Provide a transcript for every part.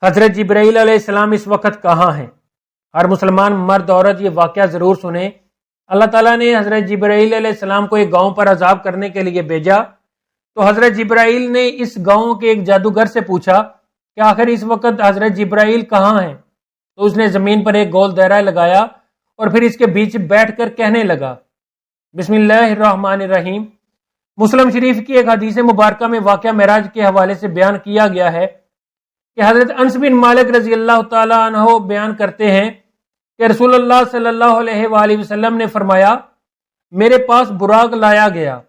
حضرت جبرائیل علیہ السلام اس وقت کہاں ہیں؟ ہر مسلمان مرد عورت یہ واقعہ ضرور سنیں۔ اللہ تعالیٰ نے حضرت جبرائیل علیہ السلام کو ایک گاؤں پر عذاب کرنے کے لیے بھیجا، تو حضرت جبرائیل نے اس گاؤں کے ایک جادوگر سے پوچھا کہ آخر اس وقت حضرت جبرائیل کہاں ہیں؟ تو اس نے زمین پر ایک گول دائرہ لگایا اور پھر اس کے بیچ بیٹھ کر کہنے لگا، بسم اللہ الرحمن الرحیم۔ مسلم شریف کی ایک حدیث مبارکہ میں واقعہ معراج کے حوالے سے بیان کیا گیا ہے کہ حضرت انس بن مالک رضی اللہ تعالیٰ عنہ بیان کرتے ہیں کہ رسول اللہ صلی اللہ علیہ وآلہ وسلم نے فرمایا، میرے پاس براق لایا گیا۔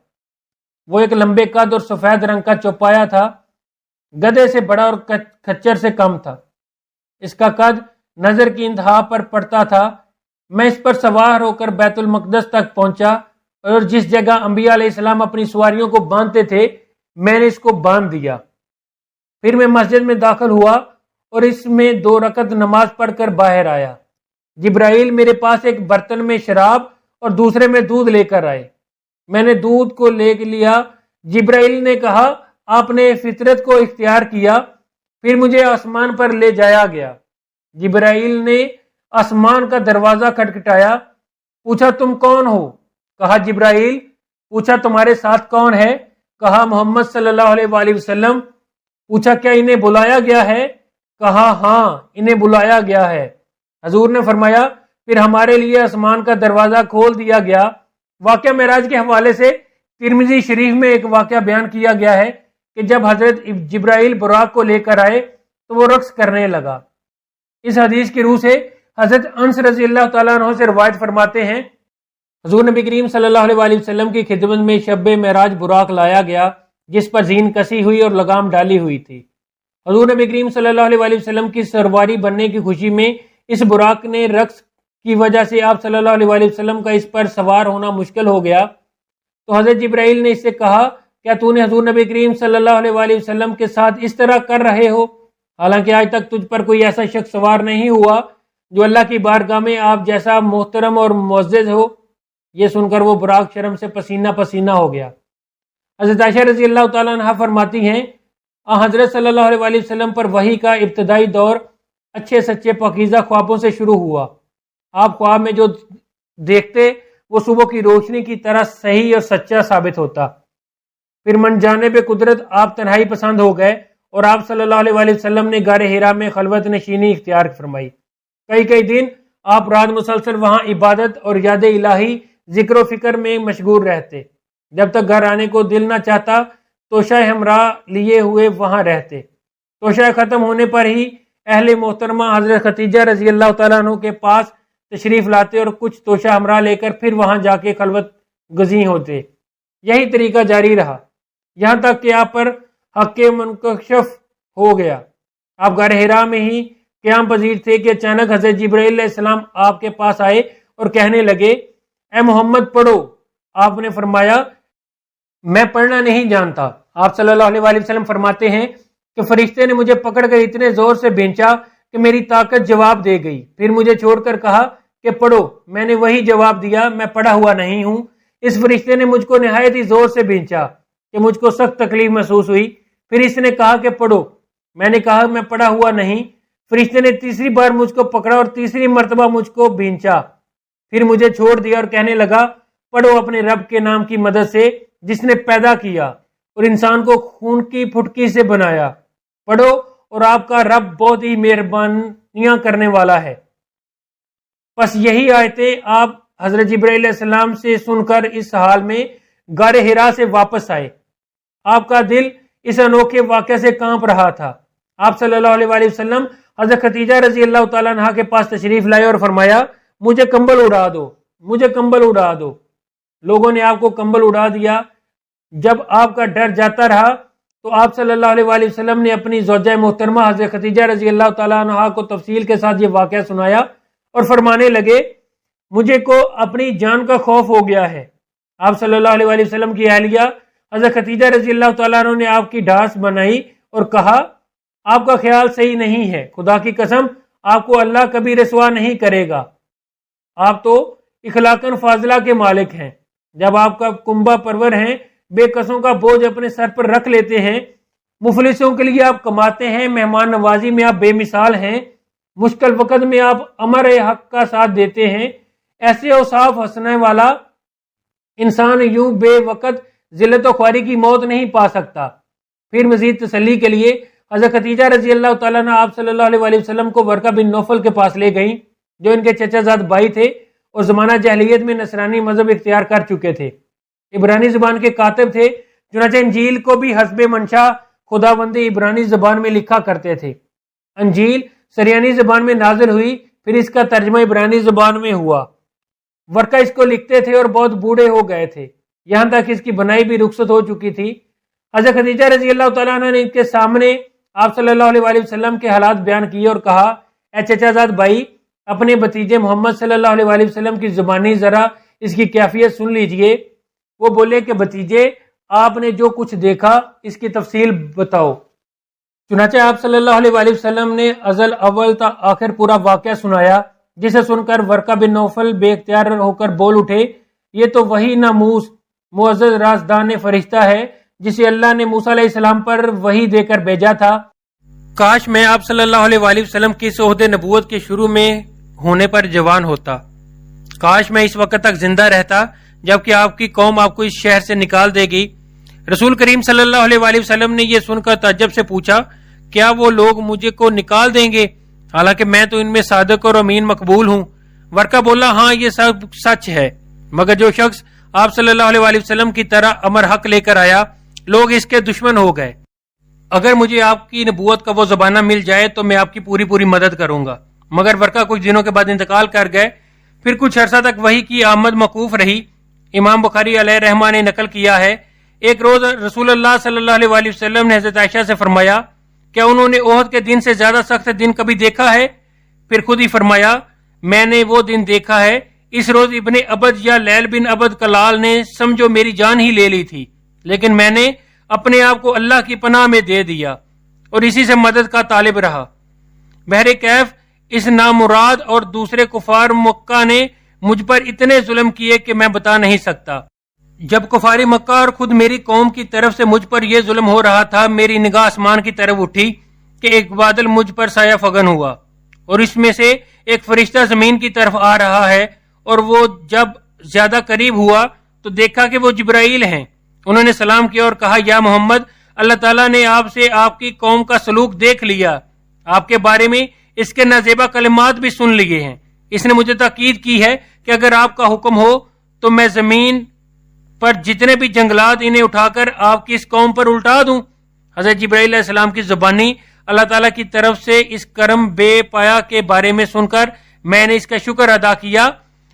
وہ ایک لمبے قد اور سفید رنگ کا چوپایا تھا، گدھے سے بڑا اور کھچر سے کم تھا۔ اس کا قد نظر کی انتہا پر پڑتا تھا۔ میں اس پر سوار ہو کر بیت المقدس تک پہنچا اور جس جگہ انبیاء علیہ السلام اپنی سواریوں کو باندھتے تھے میں نے اس کو باندھ دیا۔ پھر میں مسجد میں داخل ہوا اور اس میں 2 رکعت نماز پڑھ کر باہر آیا۔ جبرائیل میرے پاس ایک برتن میں شراب اور دوسرے میں دودھ لے کر آئے۔ میں نے دودھ کو لے لیا۔ جبرائیل نے کہا، آپ نے فطرت کو اختیار کیا۔ پھر مجھے آسمان پر لے جایا گیا۔ جبرائیل نے آسمان کا دروازہ کھٹکھٹایا، پوچھا تم کون ہو؟ کہا جبرائیل۔ پوچھا تمہارے ساتھ کون ہے؟ کہا محمد صلی اللہ علیہ وآلہ وسلم۔ پوچھا کیا انہیں بلایا گیا ہے؟ کہا ہاں انہیں بلایا گیا ہے۔ حضور نے فرمایا پھر ہمارے لیے آسمان کا دروازہ کھول دیا گیا۔ واقعہ معراج کے حوالے سے ترمذی شریف میں ایک واقعہ بیان کیا گیا ہے کہ جب حضرت جبرائیل براق کو لے کر آئے تو وہ رقص کرنے لگا۔ اس حدیث کی روح سے حضرت انس رضی اللہ تعالیٰ عنہ سے روایت فرماتے ہیں، حضور نبی کریم صلی اللہ علیہ وآلہ وسلم کی خدمت میں شب معراج براق لایا گیا جس پر زین کسی ہوئی اور لگام ڈالی ہوئی تھی۔ حضور نبی کریم صلی اللہ علیہ وآلہ وسلم کی سرواری بننے کی خوشی میں اس براق نے رقص کی وجہ سے آپ صلی اللہ علیہ وآلہ وسلم کا اس پر سوار ہونا مشکل ہو گیا۔ تو حضرت جبرائیل نے اس سے کہا، کیا تو نے حضور نبی کریم صلی اللہ علیہ وآلہ وسلم کے ساتھ اس طرح کر رہے ہو؟ حالانکہ آج تک تجھ پر کوئی ایسا شخص سوار نہیں ہوا جو اللہ کی بارگاہ میں آپ جیسا محترم اور معزز ہو۔ یہ سن کر وہ براق شرم سے پسینہ پسینہ ہو گیا۔ حضرت عائشہ رضی اللہ تعالیٰ عنہ فرماتی ہیں، حضرت صلی اللہ علیہ وآلہ وسلم پر وحی کا ابتدائی دور اچھے سچے پاکیزہ خوابوں سے شروع ہوا۔ آپ خواب میں جو دیکھتے وہ صبح کی روشنی کی طرح صحیح اور سچا ثابت ہوتا۔ پھر من جانب قدرت آپ تنہائی پسند ہو گئے اور آپ صلی اللہ علیہ وآلہ وسلم نے غار حرا میں خلوت نشینی اختیار فرمائی۔ کئی دن آپ رات مسلسل وہاں عبادت اور یاد الہی ذکر و فکر میں مشغول رہتے۔ جب تک گھر آنے کو دل نہ چاہتا توشہ ہمراہ لیے ہوئے وہاں رہتے۔ توشہ ختم ہونے پر ہی اہل محترمہ حضرت خدیجہ رضی اللہ تعالیٰ عنہ کے پاس تشریف لاتے اور کچھ توشہ ہمراہ لے کر پھر وہاں جا کے خلوت گزین ہوتے۔ یہی طریقہ جاری رہا یہاں تک کہ آپ پر حق منکشف ہو گیا۔ آپ غار حرا میں ہی قیام پذیر تھے کہ اچانک حضرت جبرائیل علیہ السلام آپ کے پاس آئے اور کہنے لگے، اے محمد پڑھو۔ آپ نے فرمایا میں پڑھنا نہیں جانتا۔ آپ صلی اللہ علیہ وآلہ وسلم فرماتے ہیں کہ فرشتے نے مجھے پکڑ کر اتنے زور سے بھینچا کہ میری طاقت جواب دے گئی، پھر مجھے چھوڑ کر کہا کہ پڑھو۔ میں نے وہی جواب دیا، میں پڑھا ہوا نہیں ہوں۔ اس فرشتے نے مجھ کو نہایت ہی زور سے بھینچا کہ مجھ کو سخت تکلیف محسوس ہوئی، پھر اس نے کہا کہ پڑھو۔ میں نے کہا میں پڑھا ہوا نہیں۔ فرشتے نے تیسری بار مجھ کو پکڑا اور تیسری مرتبہ مجھ کو بھینچا، پھر مجھے چھوڑ دیا اور کہنے لگا، پڑھو اپنے رب کے نام کی مدد سے جس نے پیدا کیا اور انسان کو خون کی پھٹکی سے بنایا۔ پڑھو اور آپ کا رب بہت ہی مہربانیاں کرنے والا ہے۔ پس یہی آیتیں آپ حضرت جبرائیل علیہ السلام سے سن کر اس حال میں غار حرا سے واپس آئے۔ آپ کا دل اس انوکھے واقعے سے کانپ رہا تھا۔ آپ صلی اللہ علیہ وآلہ وسلم حضرت خدیجہ رضی اللہ تعالیٰ عنہ کے پاس تشریف لائے اور فرمایا، مجھے کمبل اڑا دو، مجھے کمبل اڑا دو۔ لوگوں نے آپ کو کمبل اڑا دیا۔ جب آپ کا ڈر جاتا رہا تو آپ صلی اللہ علیہ وآلہ وسلم نے اپنی زوجہ محترمہ حضرت خدیجہ رضی اللہ تعالیٰ عنہ کو تفصیل کے ساتھ یہ واقعہ سنایا اور فرمانے لگے، مجھے کو اپنی جان کا خوف ہو گیا ہے۔ آپ صلی اللہ علیہ وآلہ وسلم کی اہلیہ حضرت خدیجہ رضی اللہ تعالیٰ عنہ نے آپ کی ڈھانس بنائی اور کہا، آپ کا خیال صحیح نہیں ہے، خدا کی قسم آپ کو اللہ کبھی رسوا نہیں کرے گا۔ آپ تو اخلاقاً فاضلہ کے مالک ہیں۔ جب آپ کا کنبہ پرور ہیں، بے قصوں کا بوجھ اپنے سر پر رکھ لیتے ہیں مفلسوں کے لیے آپ کماتے ہیں، مہمان نوازی میں آپ بے مثال ہیں، مشکل وقت میں آپ امر حق کا ساتھ دیتے ہیں۔ ایسے اوصاف ہنسنے والا انسان یوں بے وقت ذلت و خواری کی موت نہیں پا سکتا۔ پھر مزید تسلی کے لیے حضرت خدیجہ رضی اللہ تعالیٰ عنہ آپ صلی اللہ علیہ وسلم کو ورقہ بن نوفل کے پاس لے گئیں، جو ان کے چچا زاد بھائی تھے اور زمانہ جاہلیت میں نصرانی مذہب اختیار کر چکے تھے، عبرانی زبان کے کاتب تھے، چنانچہ انجیل کو بھی حسب منشا خداوندی عبرانی زبان میں لکھا کرتے تھے۔ انجیل سریانی زبان میں نازل ہوئی، پھر اس کا ترجمہ عبرانی زبان میں ہوا۔ ورقہ اس کو لکھتے تھے اور بہت بوڑھے ہو گئے تھے، یہاں تک اس کی بنائی بھی رخصت ہو چکی تھی۔ حضرت خدیجہ رضی اللہ تعالیٰ عنہ نے ان کے سامنے آپ صلی اللہ علیہ وسلم کے حالات بیان کیے اور کہا، اے چچا زاد بھائی، اپنے بھتیجے محمد صلی اللہ علیہ وسلم کی زبانی ذرا اس کی کیفیت سن لیجئے۔ وہ بولے کہ بھتیجے، آپ نے جو کچھ دیکھا اس کی تفصیل بتاؤ۔ چنانچہ آپ صلی اللہ علیہ وسلم نے ازل اول تا آخر پورا واقعہ سنایا، جسے سن کر ورقہ بن نوفل بے اختیار ہو کر بول اٹھے، یہ تو وہی ناموس معزز رازدان فرشتہ ہے جسے اللہ نے موسیٰ علیہ السلام پر وحی دے کر بھیجا تھا۔ کاش میں آپ صلی اللہ علیہ وسلم کی اس عہد نبوت کے شروع میں ہونے پر جوان ہوتا، کاش میں اس وقت تک زندہ رہتا جبکہ آپ کی قوم آپ کو اس شہر سے نکال دے گی۔ رسول کریم صلی اللہ علیہ وسلم نے یہ سن کر تعجب سے پوچھا، کیا وہ لوگ مجھے کو نکال دیں گے حالانکہ میں تو ان میں صادق اور امین مقبول ہوں؟ ورقہ بولا، ہاں یہ سب سچ ہے، مگر جو شخص آپ صلی اللہ علیہ وسلم کی طرح امر حق لے کر آیا، لوگ اس کے دشمن ہو گئے۔ اگر مجھے آپ کی نبوت کا وہ زبانہ مل جائے تو میں آپ کی پوری مدد کروں گا۔ مگر ورقہ کچھ دنوں کے بعد انتقال کر گئے۔ پھر کچھ عرصہ تک وحی کی آمد موقوف رہی۔ امام بخاری علیہ رحمہ نے نقل کیا ہے، ایک روز رسول اللہ صلی اللہ علیہ وسلم نے حضرت عائشہ سے فرمایا، کیا انہوں نے احد کے دن سے زیادہ سخت دن کبھی دیکھا ہے؟ پھر خود ہی فرمایا، میں نے وہ دن دیکھا ہے، اس روز ابن عبد یا لیل بن عبد کلال نے سمجھو میری جان ہی لے لی تھی، لیکن میں نے اپنے آپ کو اللہ کی پناہ میں دے دیا اور اسی سے مدد کا طالب رہا۔ بہر کیف اس نامراد اور دوسرے کفار مکہ نے مجھ پر اتنے ظلم کیے کہ میں بتا نہیں سکتا۔ جب کفار مکہ اور خود میری قوم کی طرف سے مجھ پر یہ ظلم ہو رہا تھا، میری نگاہ آسمان کی طرف اٹھی کہ ایک بادل مجھ پر سایہ فگن ہوا اور اس میں سے ایک فرشتہ زمین کی طرف آ رہا ہے، اور وہ جب زیادہ قریب ہوا تو دیکھا کہ وہ جبرائیل ہیں۔ انہوں نے سلام کیا اور کہا، یا محمد، اللہ تعالیٰ نے آپ سے آپ کی قوم کا سلوک دیکھ لیا، آپ کے بارے میں اس کے نازیبا کلمات بھی سن لیے ہیں۔ اس نے مجھے تاکید کی ہے کہ اگر آپ کا حکم ہو تو میں زمین پر جتنے بھی جنگلات انہیں اٹھا کر آپ کی اس قوم پر الٹا دوں۔ حضرت جبرائیل علیہ السلام کی زبانی اللہ تعالیٰ کی طرف سے اس کرم بے پایا کے بارے میں سن کر میں نے اس کا شکر ادا کیا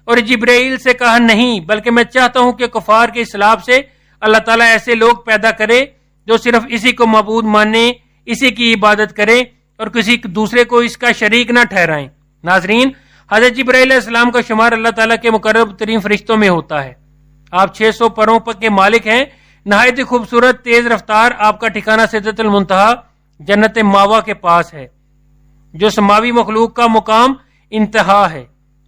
اور جبرائیل سے کہا، نہیں، بلکہ میں چاہتا ہوں کہ کفار کے اسلام سے اللہ تعالیٰ ایسے لوگ پیدا کرے جو صرف اسی کو معبود مانے، اسی کی عبادت کریں اور کسی دوسرے کو اس کا شریک نہ ٹھہرائیں۔ ناظرین، حضرت جبرائیل علیہ السلام کا شمار اللہ تعالیٰ کے مقرب ترین فرشتوں میں ہوتا ہے۔ آپ 600 پروں کے مالک ہیں، نہایت خوبصورت تیز رفتار۔ آپ کا ٹھکانہ سدرۃ المنتہا جنت ماوا کے پاس ہے، جو سماوی مخلوق کا مقام انتہا ہے۔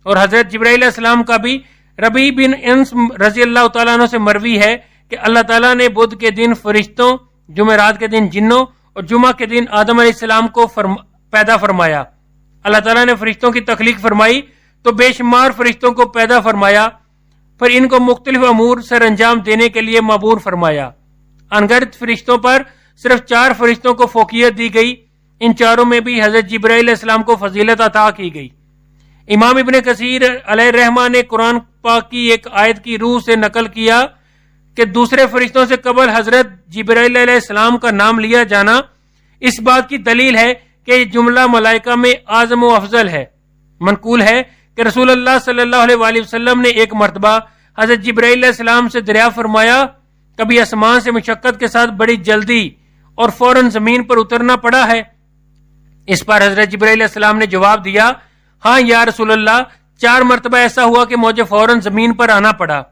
اور حضرت جبرائیل علیہ السلام کا بھی ربیع بن انس رضی اللہ تعالیٰ عنہ سے مروی ہے کہ اللہ تعالیٰ نے بدھ کے دن فرشتوں، جمعرات کے دن جنوں اور جمعہ کے دن آدم علیہ السلام کو پیدا فرمایا۔ اللہ تعالیٰ نے فرشتوں کی تخلیق فرمائی تو بے شمار فرشتوں کو پیدا فرمایا، پھر ان کو مختلف امور سر انجام دینے کے لیے معمور فرمایا۔ انگرد فرشتوں پر صرف 4 فرشتوں کو فوقیت دی گئی، ان چاروں میں بھی حضرت جبرائیل علیہ السلام کو فضیلت عطا کی گئی۔ امام ابن کثیر علیہ رحمہ نے قرآن پاک کی ایک آیت کی روح سے نقل کیا کہ دوسرے فرشتوں سے قبل حضرت جبرائیل علیہ السلام کا نام لیا جانا اس بات کی دلیل ہے کہ یہ جملہ ملائکہ میں اعظم و افضل ہے۔ منقول ہے کہ رسول اللہ صلی اللہ علیہ وسلم نے ایک مرتبہ حضرت جبرائیل علیہ السلام سے دریافت فرمایا، کبھی آسمان سے مشقت کے ساتھ بڑی جلدی اور فوراً زمین پر اترنا پڑا ہے؟ اس پر حضرت جبرائیل علیہ السلام نے جواب دیا، ہاں یا رسول اللہ، 4 مرتبہ ایسا ہوا کہ مجھے فوراً زمین پر آنا پڑا۔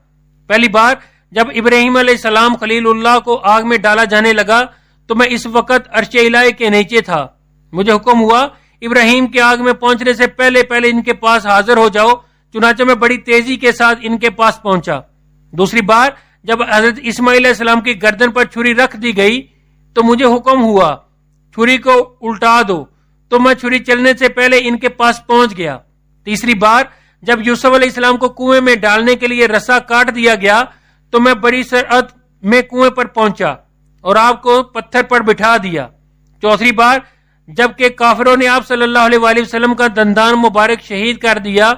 پہلی بار جب ابراہیم علیہ السلام خلیل اللہ کو آگ میں ڈالا جانے لگا تو میں اس وقت عرش الہی کے نیچے تھا۔ مجھے حکم ہوا ابراہیم کے آگ میں پہنچنے سے پہلے ان کے پاس حاضر ہو جاؤ، چنانچہ میں بڑی تیزی کے ساتھ ان کے پاس پہنچا۔ دوسری بار جب حضرت اسماعیل علیہ السلام کی گردن پر چھری رکھ دی گئی، تو مجھے حکم ہوا چھری کو الٹا دو، تو میں چھری چلنے سے پہلے ان کے پاس پہنچ گیا۔ تیسری بار جب یوسف علیہ السلام کو کنویں میں ڈالنے کے لیے رسا کاٹ دیا گیا تو میں بڑی سرعت میں کنویں پر پہنچا اور آپ کو پتھر پر بٹھا دیا۔ چوتھی بار جبکہ کافروں نے آپ صلی اللہ علیہ وآلہ وسلم کا دندان مبارک شہید کر دیا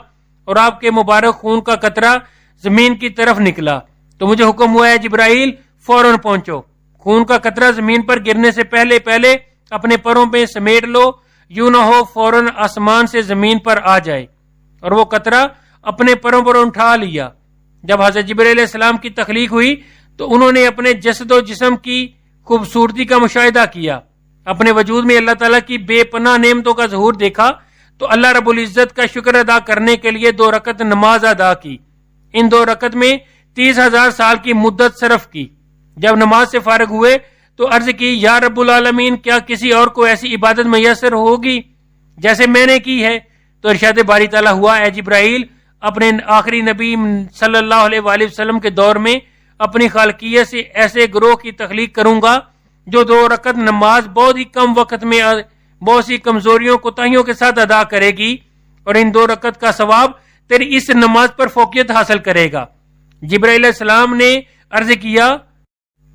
اور آپ کے مبارک خون کا قطرہ زمین کی طرف نکلا تو مجھے حکم ہوا ہے جبرائیل فوراً پہنچو، خون کا قطرہ زمین پر گرنے سے پہلے پہلے اپنے پروں میں سمیٹ لو، یوں نہ ہو فوراً آسمان سے زمین پر آ جائے۔ اور وہ قطرہ اپنے پروں پر اٹھا لیا۔ جب حضرت جبرائیل علیہ السلام کی تخلیق ہوئی تو انہوں نے اپنے جسد و جسم کی خوبصورتی کا مشاہدہ کیا، اپنے وجود میں اللہ تعالیٰ کی بے پناہ نعمتوں کا ظہور دیکھا تو اللہ رب العزت کا شکر ادا کرنے کے لیے 2 رکعت نماز ادا کی۔ ان 2 رکعت میں 30,000 سال کی مدت صرف کی۔ جب نماز سے فارغ ہوئے تو عرض کی، یا رب العالمین، کیا کسی اور کو ایسی عبادت میسر ہوگی جیسے میں نے کی ہے؟ تو ارشاد باری تعالیٰ ہوا، اے جبرائیل، اپنے آخری نبی صلی اللہ علیہ وآلہ وسلم کے دور میں اپنی خالقیت سے ایسے گروہ کی تخلیق کروں گا جو 2 رکعت نماز بہت ہی کم وقت میں بہت سی کمزوریوں کوتاہیوں کے ساتھ ادا کرے گی، اور ان 2 رکعت کا ثواب تیری اس نماز پر فوقیت حاصل کرے گا۔ جبرائیل علیہ السلام نے عرض کیا،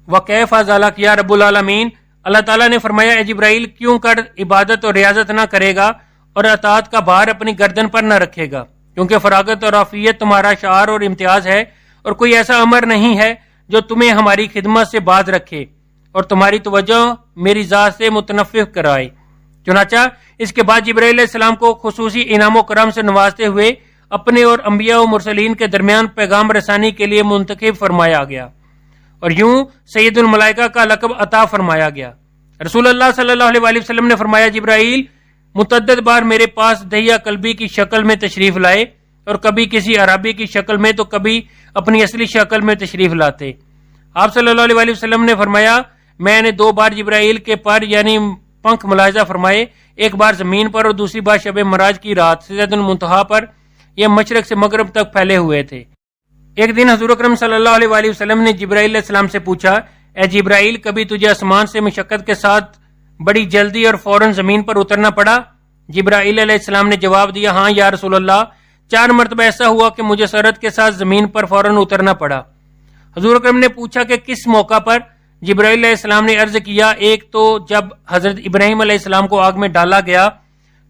وَكَيْفَ ذَلِكَ یا رب العالمین؟ اللہ تعالیٰ نے فرمایا، اے جبرائیل، کیوں کر عبادت اور ریاضت نہ کرے گا اور اطاعت کا بھار اپنی گردن پر نہ رکھے گا، کیونکہ فراغت اور عافیت تمہارا شعار اور امتیاز ہے، اور کوئی ایسا امر نہیں ہے جو تمہیں ہماری خدمت سے باز رکھے اور تمہاری توجہ میری ذات سے متنفر کرائے۔ چنانچہ اس کے بعد جبرائیل علیہ السلام کو خصوصی انعام و کرم سے نوازتے ہوئے اپنے اور انبیاء و مرسلین کے درمیان پیغام رسانی کے لیے منتخب فرمایا گیا، اور یوں سید الملائکہ کا لقب عطا فرمایا گیا۔ رسول اللہ صلی اللہ علیہ وآلہ وسلم نے فرمایا، جبرائیل متعدد بار میرے پاس دہیہ قلبی کی شکل میں تشریف لائے، اور کبھی کسی عربی کی شکل میں تو کبھی اپنی اصلی شکل میں تشریف لاتے۔ آپ صلی اللہ علیہ وآلہ وسلم نے فرمایا، میں نے 2 بار جبرائیل کے پر یعنی پنکھ ملاحظہ فرمائے، ایک بار زمین پر اور دوسری بار شب معراج کی رات سدرۃ المنتہا پر۔ یہ مشرق سے مغرب تک پھیلے ہوئے تھے۔ ایک دن حضور اکرم صلی اللہ علیہ وآلہ وسلم نے جبرائیل علیہ السلام سے پوچھا، اے جبرائیل، کبھی تجھے آسمان سے مشقت کے ساتھ بڑی جلدی اور فوراً زمین پر اترنا پڑا؟ جبرائیل علیہ السلام نے جواب دیا، ہاں یا رسول اللہ، 4 مرتبہ ایسا ہوا کہ مجھے سرعت کے ساتھ زمین پر فوراً اترنا پڑا۔ حضور اکرم نے پوچھا کہ کس موقع پر؟ جبرائیل علیہ السلام نے عرض کیا، ایک تو جب حضرت ابراہیم علیہ السلام کو آگ میں ڈالا گیا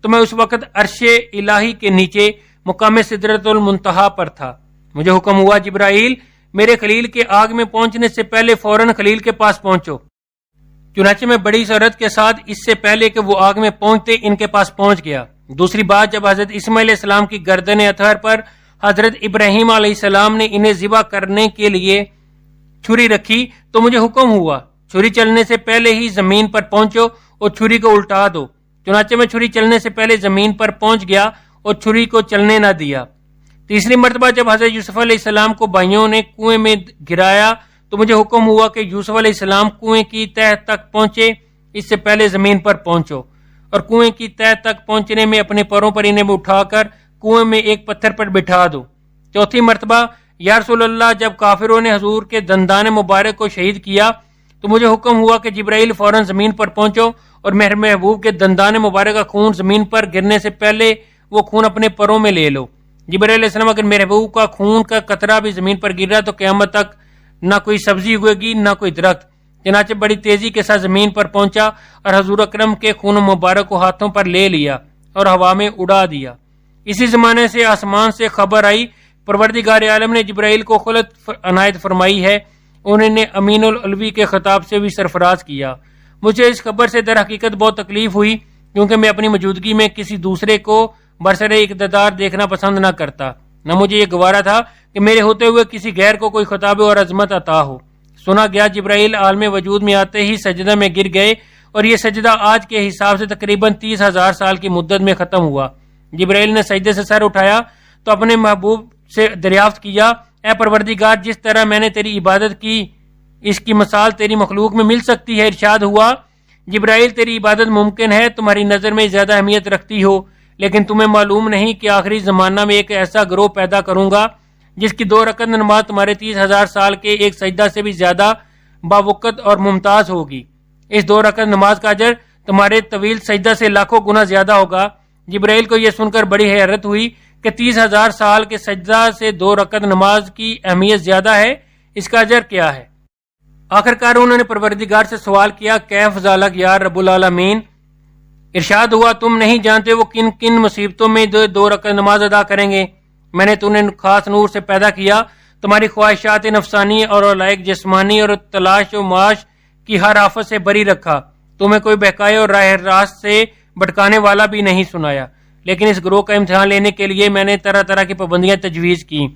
تو میں اس وقت عرش الہی کے نیچے مقام سدرۃ المنتہا پر تھا۔ مجھے حکم ہوا، جبرائیل، میرے خلیل کے آگ میں پہنچنے سے پہلے فوراً خلیل کے پاس پہنچو۔ چنانچہ میں بڑی سرعت کے ساتھ اس سے پہلے کہ وہ آگ میں پہنچتے ان کے پاس پہنچ گیا۔ دوسری بات، جب حضرت اسماعیل علیہ السلام کی گردن اطہر پر حضرت ابراہیم علیہ السلام نے انہیں ذبح کرنے کے لیے چھری رکھی تو مجھے حکم ہوا، چھری چلنے سے پہلے ہی زمین پر پہنچو اور چھری کو الٹا دو۔ چنانچہ میں چھری چلنے سے پہلے زمین پر پہنچ گیا اور چھری کو چلنے نہ دیا۔ تیسری مرتبہ جب حضرت یوسف علیہ السلام کو بھائیوں نے کنویں میں گرایا تو مجھے حکم ہوا کہ یوسف علیہ السلام کنویں کی تہہ تک پہنچے، اس سے پہلے زمین پر پہنچو، اور کنویں کی تہہ تک پہنچنے میں اپنے پروں پر انہیں اٹھا کر کنویں میں ایک پتھر پر بٹھا دو۔ چوتھی مرتبہ، یا رسول اللہ، جب کافروں نے حضور کے دندان مبارک کو شہید کیا تو مجھے حکم ہوا کہ جبرائیل فوراً زمین پر پہنچو اور میرے محبوب کے دندان مبارک کا خون زمین پر گرنے سے پہلے وہ خون اپنے پروں میں لے لو۔ جبرائیل علیہ السلام، اگر میرے محبوب کا خون کا قطرہ بھی زمین پر گر رہا تو قیامت تک نہ کوئی سبزی ہوئے گی نہ کوئی درخت۔ چنانچہ بڑی تیزی کے ساتھ زمین پر پہنچا اور حضور اکرم کے خون مبارک کو ہاتھوں پر لے لیا اور ہوا میں اڑا دیا۔ اسی زمانے سے آسمان سے خبر آئی، پروردگار عالم نے جبرائیل کو خلد عنایت فرمائی ہے، انہوں نے امین العلوی کے خطاب سے بھی سرفراز کیا۔ مجھے اس خبر سے در حقیقت بہت تکلیف ہوئی، کیونکہ میں اپنی موجودگی میں کسی دوسرے کو برسر اقتدار دیکھنا پسند نہ کرتا، نہ مجھے یہ گوارا تھا کہ میرے ہوتے ہوئے کسی غیر کو کوئی خطاب اور عظمت عطا ہو۔ سنا گیا جبرائیل عالم وجود میں آتے ہی سجدہ میں گر گئے، اور یہ سجدہ آج کے حساب سے تقریباً 30,000 سال کی مدت میں ختم ہوا۔ جبرائیل نے سجدے سے سر اٹھایا تو اپنے محبوب سے دریافت کیا، اے پروردگار، جس طرح میں نے تیری عبادت کی اس کی مثال تیری مخلوق میں مل سکتی ہے؟ ارشاد ہوا، جبرائیل، تیری عبادت ممکن ہے تمہاری نظر میں زیادہ اہمیت رکھتی ہو، لیکن تمہیں معلوم نہیں کہ آخری زمانہ میں ایک ایسا گروہ پیدا کروں گا جس کی 2 رکعت نماز تمہارے 30,000 سال کے ایک سجدہ سے بھی زیادہ باوقت اور ممتاز ہوگی۔ اس 2 رکعت نماز کا اجر تمہارے طویل سجدہ سے لاکھوں گنا زیادہ ہوگا۔ جبرائیل کو یہ سن کر بڑی حیرت ہوئی کہ 30,000 سال کے سجدہ سے 2 رکعت نماز کی اہمیت زیادہ ہے، اس کا اجر کیا ہے؟ آخرکار انہوں نے پروردگار سے سوال کیا، کیف ذالک یا رب العالمین؟ ارشاد ہوا، تم نہیں جانتے وہ کن کن مصیبتوں میں 2 رکعت نماز ادا کریں گے۔ میں نے تمہیں خاص نور سے پیدا کیا، تمہاری خواہشات نفسانی اور علائق جسمانی اور تلاش و معاش کی ہر آفت سے بری رکھا، تمہیں کوئی بہکائے اور راہ راست سے بھٹکانے والا بھی نہیں سنایا۔ لیکن اس گروہ کا امتحان لینے کے لیے میں نے طرح طرح کی پابندیاں تجویز کی،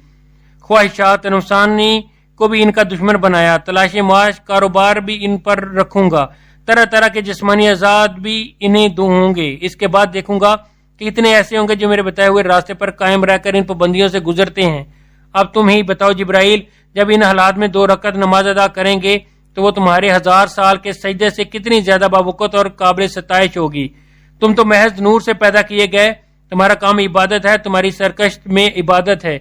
خواہشات نفسانی کو بھی ان کا دشمن بنایا، تلاش معاش کاروبار بھی ان پر رکھوں گا، طرح طرح کے جسمانی آزاد بھی انہیں ہوں گے۔ اس کے بعد دیکھوں گا کہ اتنے ایسے ہوں گے جو میرے بتائے ہوئے راستے پر قائم رہ کر ان پابندیوں سے گزرتے ہیں۔ اب تم ہی بتاؤ جبرائیل، جب ان حالات میں 2 رکعت نماز ادا کریں گے تو وہ تمہارے 1000 سال کے سجدے سے کتنی زیادہ باوقت اور قابل ستائش ہوگی۔ تم تو محض نور سے پیدا کیے گئے، تمہارا کام عبادت ہے، تمہاری سرکشت میں عبادت ہے۔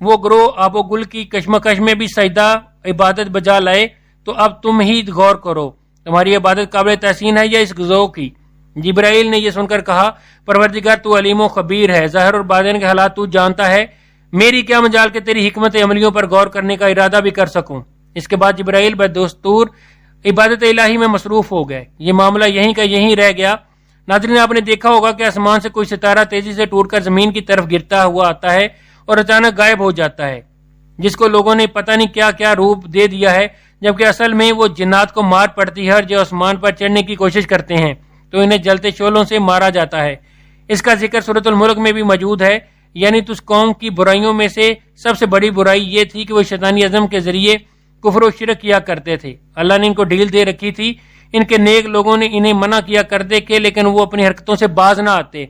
وہ گروہ آب و گل کی کشمکش میں بھی سجدہ عبادت بجا لائے، تو اب تم ہی غور کرو، تمہاری عبادت قابل تحسین ہے یا اس گروہ کی؟ جبرائیل نے یہ سن کر کہا، پروردگار تو علیم و خبیر ہے، ظاہر اور باطن کے حالات تو جانتا ہے، میری کیا مجال کہ تیری حکمت عملیوں پر غور کرنے کا ارادہ بھی کر سکوں۔ اس کے بعد جبرائیل بدستور عبادت الہی میں مصروف ہو گئے۔ یہ معاملہ یہیں کا یہیں رہ گیا۔ ناظرین، آپ نے دیکھا ہوگا کہ آسمان سے کوئی ستارہ تیزی سے ٹوٹ کر زمین کی طرف گرتا ہوا آتا ہے اور اچانک غائب ہو جاتا ہے، جس کو لوگوں نے پتہ نہیں کیا کیا روپ دے دیا ہے، جبکہ اصل میں وہ جنات کو مار پڑتی ہے، اور جو آسمان پر چڑھنے کی کوشش کرتے ہیں تو انہیں جلتے شعلوں سے مارا جاتا ہے۔ اس کا ذکر سورۃ الملک میں بھی موجود ہے، یعنی تو اس قوم کی برائیوں میں سے سب سے بڑی برائی یہ تھی کہ وہ شیطانی عزم کے ذریعے کفر و شرک کیا کرتے تھے۔ اللہ نے ان کو ڈھیل دے رکھی تھی، ان کے نیک لوگوں نے انہیں منع کیا کرتے کہ لیکن وہ اپنی حرکتوں سے باز نہ آتے۔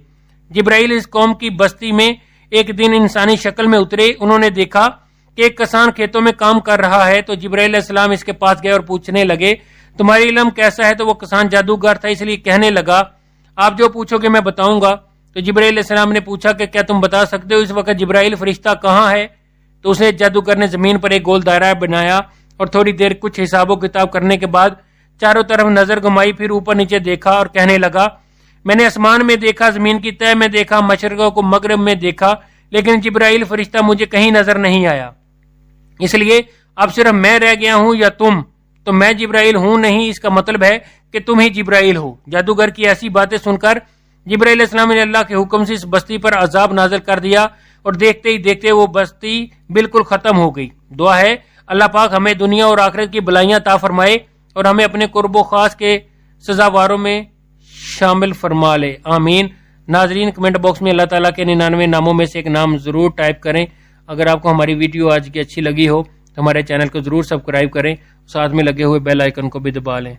جبرائیل اس قوم کی بستی میں ایک دن انسانی شکل میں اترے، انہوں نے دیکھا کہ ایک کسان کھیتوں میں کام کر رہا ہے، تو جبرائیل علیہ السلام اس کے پاس گئے اور پوچھنے لگے، تمہاری علم کیسا ہے؟ تو وہ کسان جادوگر تھا، اس لیے کہنے لگا، آپ جو پوچھو گے میں بتاؤں گا۔ تو جبرائیل علیہ السلام نے پوچھا کہ کیا تم بتا سکتے ہو اس وقت جبرائیل فرشتہ کہاں ہے؟ تو اسے جادوگر نے زمین پر ایک گول دائرہ بنایا اور تھوڑی دیر کچھ حساب و کتاب کرنے کے بعد چاروں طرف نظر گھمائی، پھر اوپر نیچے دیکھا اور کہنے لگا، میں نے آسمان میں دیکھا، زمین کی تہہ میں دیکھا، مشرق کو مغرب میں دیکھا، لیکن جبرائیل فرشتہ مجھے کہیں نظر نہیں آیا، اس لیے اب صرف میں رہ گیا ہوں یا تم؟ تو میں جبرائیل ہوں نہیں، اس کا مطلب ہے کہ تم ہی جبرائیل ہو۔ جادوگر کی ایسی باتیں سن کر جبرائیل علیہ السلام نے اللہ کے حکم سے اس بستی پر عذاب نازل کر دیا، اور دیکھتے ہی دیکھتے وہ بستی بالکل ختم ہو گئی۔ دعا ہے اللہ پاک ہمیں دنیا اور آخرت کی بلائیاں عطا فرمائے اور ہمیں اپنے قرب و خاص کے سزاواروں میں شامل فرما لے، آمین۔ ناظرین، کمنٹ باکس میں اللہ تعالیٰ کے 99 ناموں میں سے ایک نام ضرور ٹائپ کریں۔ اگر آپ کو ہماری ویڈیو آج کی اچھی لگی ہو تو ہمارے چینل کو ضرور سبسکرائب کریں، ساتھ میں لگے ہوئے بیل آئیکن کو بھی دبا لیں۔